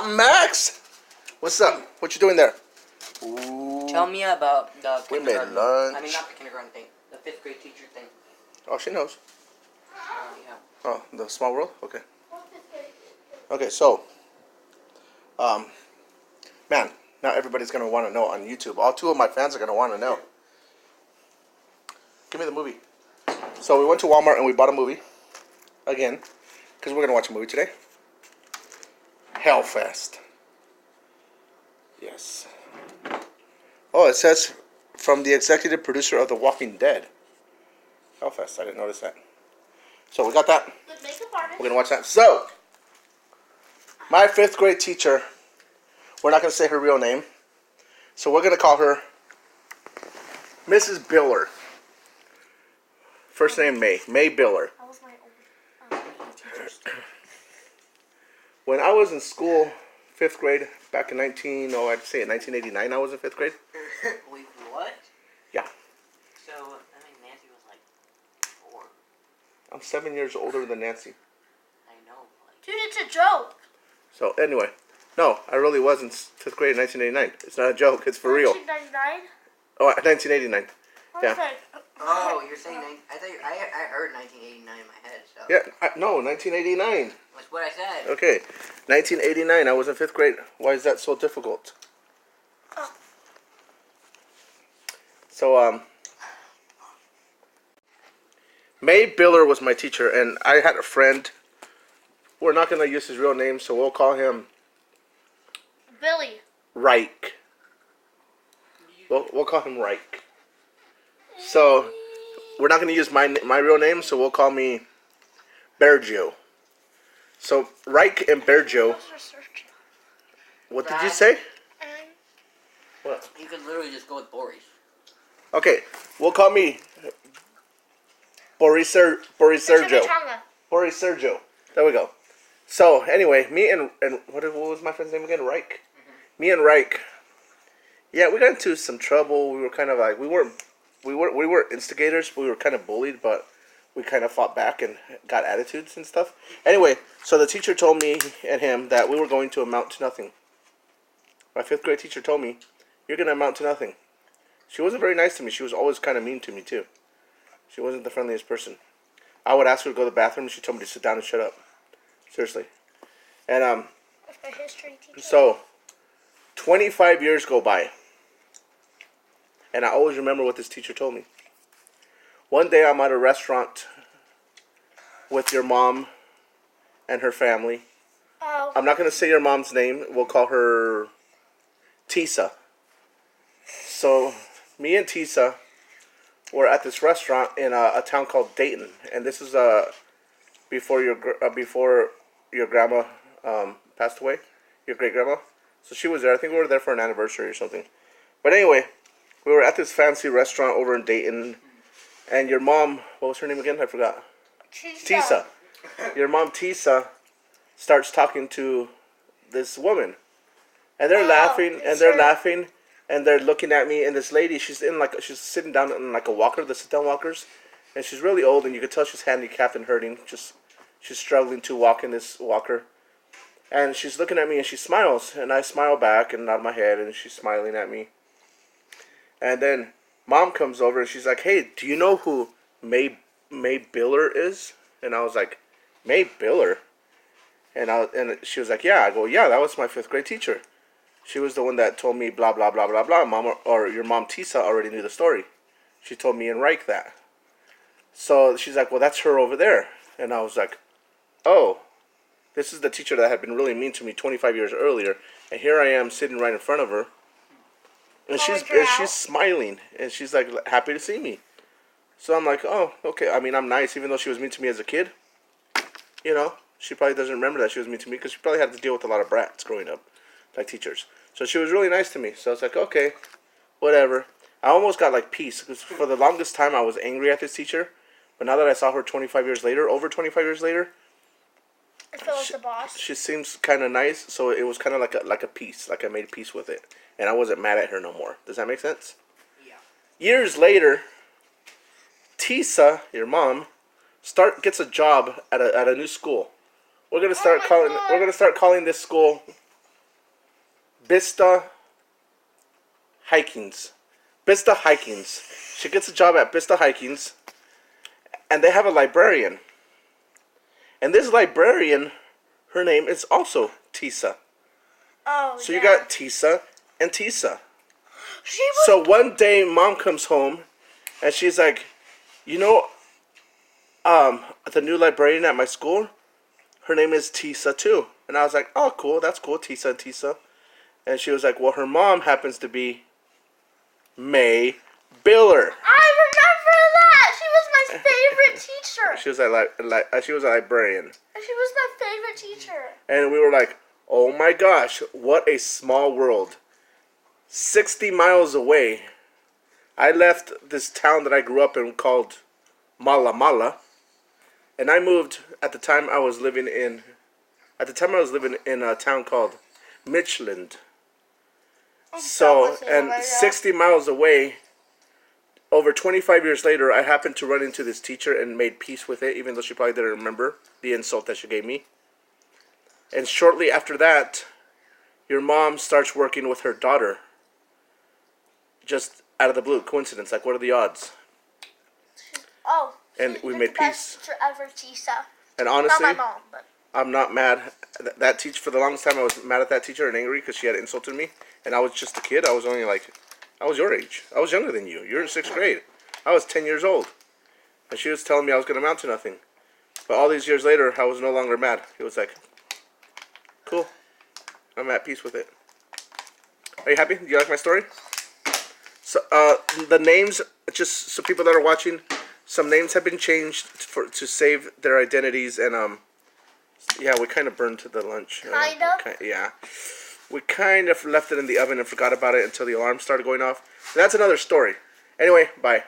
up, Max? What's up? What you doing there? Ooh. Tell me about the kindergarten. We made lunch. I mean, not the kindergarten thing. The 5th grade teacher thing. Oh, she knows. Yeah. Oh, the small world? Okay. Okay, so, man, now everybody's going to want to know on YouTube. All 2 of my fans are going to want to know. Give me the movie. So we went to Walmart and we bought a movie. Again. Because we're going to watch a movie today. Hellfest. Yes. Oh, it says from the executive producer of The Walking Dead. Hellfest. I didn't notice that. So we got that. We're going to watch that. So, my 5th grade teacher, we're not going to say her real name. So we're going to call her Mrs. Biller. First name May. May Biller. That was my old teacher. When I was in school, 5th grade, back in 1989 I was in 5th grade. Wait, what? Yeah. So, I think Nancy was like 4. I'm 7 years older than Nancy. I know. Dude, it's a joke. So anyway, no, I really was in 5th grade in 1989. It's not a joke, it's for real. 1999? Oh, 1989. Yeah. Oh, you're saying... I thought I heard 1989 in my head, so... Yeah, no, 1989. That's what I said. Okay, 1989, I was in 5th grade. Why is that so difficult? Oh. So, May Biller was my teacher, and I had a friend. We're not going to use his real name, so we'll call him Billy. Reich. We'll call him Reich. So, we're not going to use my real name, so we'll call me Bergio. So, Reich and Bergio. What did you say? What? You could literally just go with Boris. Okay, we'll call me Boris Sergio. Boris Sergio. There we go. So, anyway, me and what was my friend's name again? Reich? Mm-hmm. Me and Reich. Yeah, we got into some trouble. We were kind of like, we were instigators. We were kind of bullied, but we kind of fought back and got attitudes and stuff. Anyway, so the teacher told me and him that we were going to amount to nothing. My 5th grade teacher told me, you're going to amount to nothing. She wasn't very nice to me. She was always kind of mean to me, too. She wasn't the friendliest person. I would ask her to go to the bathroom, and she told me to sit down and shut up. Seriously. And, That's my history teacher. So, 25 years go by. And I always remember what this teacher told me. One day I'm at a restaurant with your mom and her family. Oh. I'm not going to say your mom's name. We'll call her Tisa. So, me and Tisa were at this restaurant in a town called Dayton. And this is before your grandma passed away. Your great-grandma. So she was there. I think we were there for an anniversary or something. But anyway, we were at this fancy restaurant over in Dayton. And your mom, what was her name again? I forgot. Tisa. Your mom, Tisa, starts talking to this woman. And they're laughing, and they're laughing, and they're looking at me. And this lady, she's sitting down in like a walker, the sit-down walkers. And she's really old, and you could tell she's handicapped and hurting. She's struggling to walk in this walker. And she's looking at me, and she smiles. And I smile back and nod my head, and she's smiling at me. And then Mom comes over, and she's like, hey, do you know who May Biller is? And I was like, May Biller? And she was like, yeah. I go, yeah, that was my 5th grade teacher. She was the one that told me blah, blah, blah, blah, blah. Mom, or your mom, Tisa, already knew the story. She told me and Reich that. So she's like, well, that's her over there. And I was like, oh, this is the teacher that had been really mean to me 25 years earlier. And here I am sitting right in front of her. And she's smiling. And she's like happy to see me. So I'm like, oh, okay. I mean, I'm nice, even though she was mean to me as a kid. You know, she probably doesn't remember that she was mean to me because she probably had to deal with a lot of brats growing up, like teachers. So she was really nice to me. So I was like, okay, whatever. I almost got like peace because for the longest time I was angry at this teacher. But now that I saw her 25 years later, over 25 years later, I feel like the boss. She seems kind of nice. So it was kind of like a peace. Like I made peace with it. And I wasn't mad at her no more. Does that make sense? Yeah. Years later, Tisa, your mom, gets a job at a new school. We're gonna start calling this school Bista Hikings. Bista Hikings. She gets a job at Bista Hikings, and they have a librarian. And this librarian, her name is also Tisa. Oh, So yeah. you got Tisa and Tisa. She was. So one day, Mom comes home, and she's like, you know, the new librarian at my school, her name is Tisa too. And I was like, oh, cool, that's cool, Tisa and Tisa. And she was like, well, her mom happens to be May Biller. I remember that. She was my favorite teacher. She was she was a librarian. She was my favorite teacher. And we were like, oh my gosh, what a small world. 60 miles away, I left this town that I grew up in called Mala Mala. And I moved at the time I was living in a town called Mitchland. So, and 60 miles away, over 25 years later, I happened to run into this teacher and made peace with it, even though she probably didn't remember the insult that she gave me. And shortly after that, your mom starts working with her daughter. Just out of the blue, coincidence. Like, what are the odds? Oh. And we You're made the best peace. teacher ever, Tisa. And Not honestly, my mom, but. I'm not mad. That teacher, for the longest time, I was mad at that teacher and angry because she had insulted me. And I was just a kid. I was only like, I was your age. I was younger than you. You're in 6th grade. I was 10 years old. And she was telling me I was going to amount to nothing. But all these years later, I was no longer mad. It was like, cool. I'm at peace with it. Are you happy? Do you like my story? So, the names, just so people that are watching, some names have been changed to save their identities, and yeah, we kind of burned the lunch. Kind of? Yeah, we kind of left it in the oven and forgot about it until the alarm started going off. That's another story. Anyway, bye.